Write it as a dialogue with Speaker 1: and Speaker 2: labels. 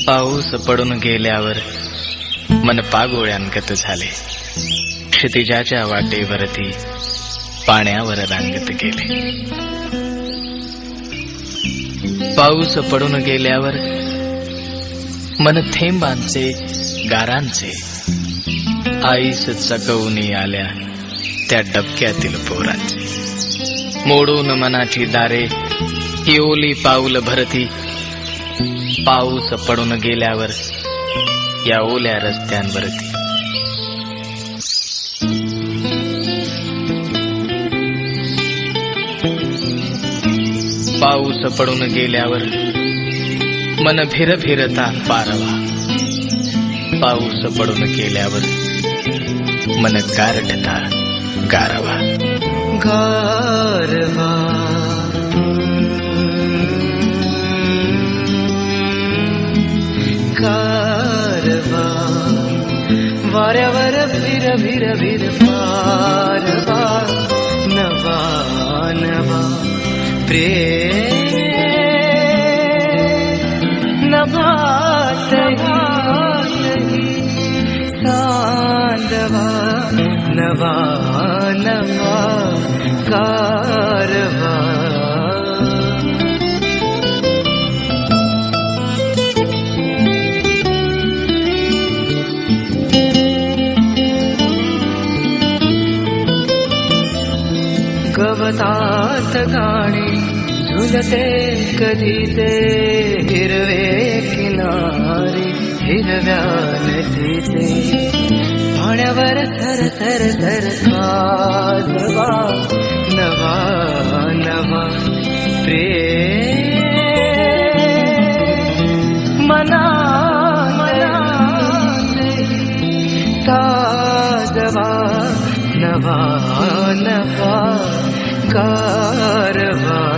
Speaker 1: पाऊस पडून गेल्यावर मन पागोळ्यांगत झाले. क्षितिजाच्या वाटेवरती पाण्यावर रांगत गेले. पाऊस पडून गेल्यावर मन थेंबांचे गारांचे आईस चकवून आल्या त्या डबक्यातील पोरांचे. मोडून मनाची दारे ही ओली पाऊल भरती. पाऊस पडून गेल्यावर या ओल्या रस्त्यांवरती पाऊस पडून गेल्यावर मन भिर भिरता पारवा. पाऊस पडून गेल्यावर मन गारठता गारवा.
Speaker 2: गारवा गारवा वाऱ्यावर भिर भिर भिर पारवा. नवा नवा प्रेम नभातही सांदवा. नवा नवा कारवा. गवतात गाणे झुलते कधीचे हिरवे किनारे हिरव्या नदीचे. पाण्यावर थर थर थर काजवा. नवा नवा प्रेम मना मना ताजवा. नवा नवा कारवा.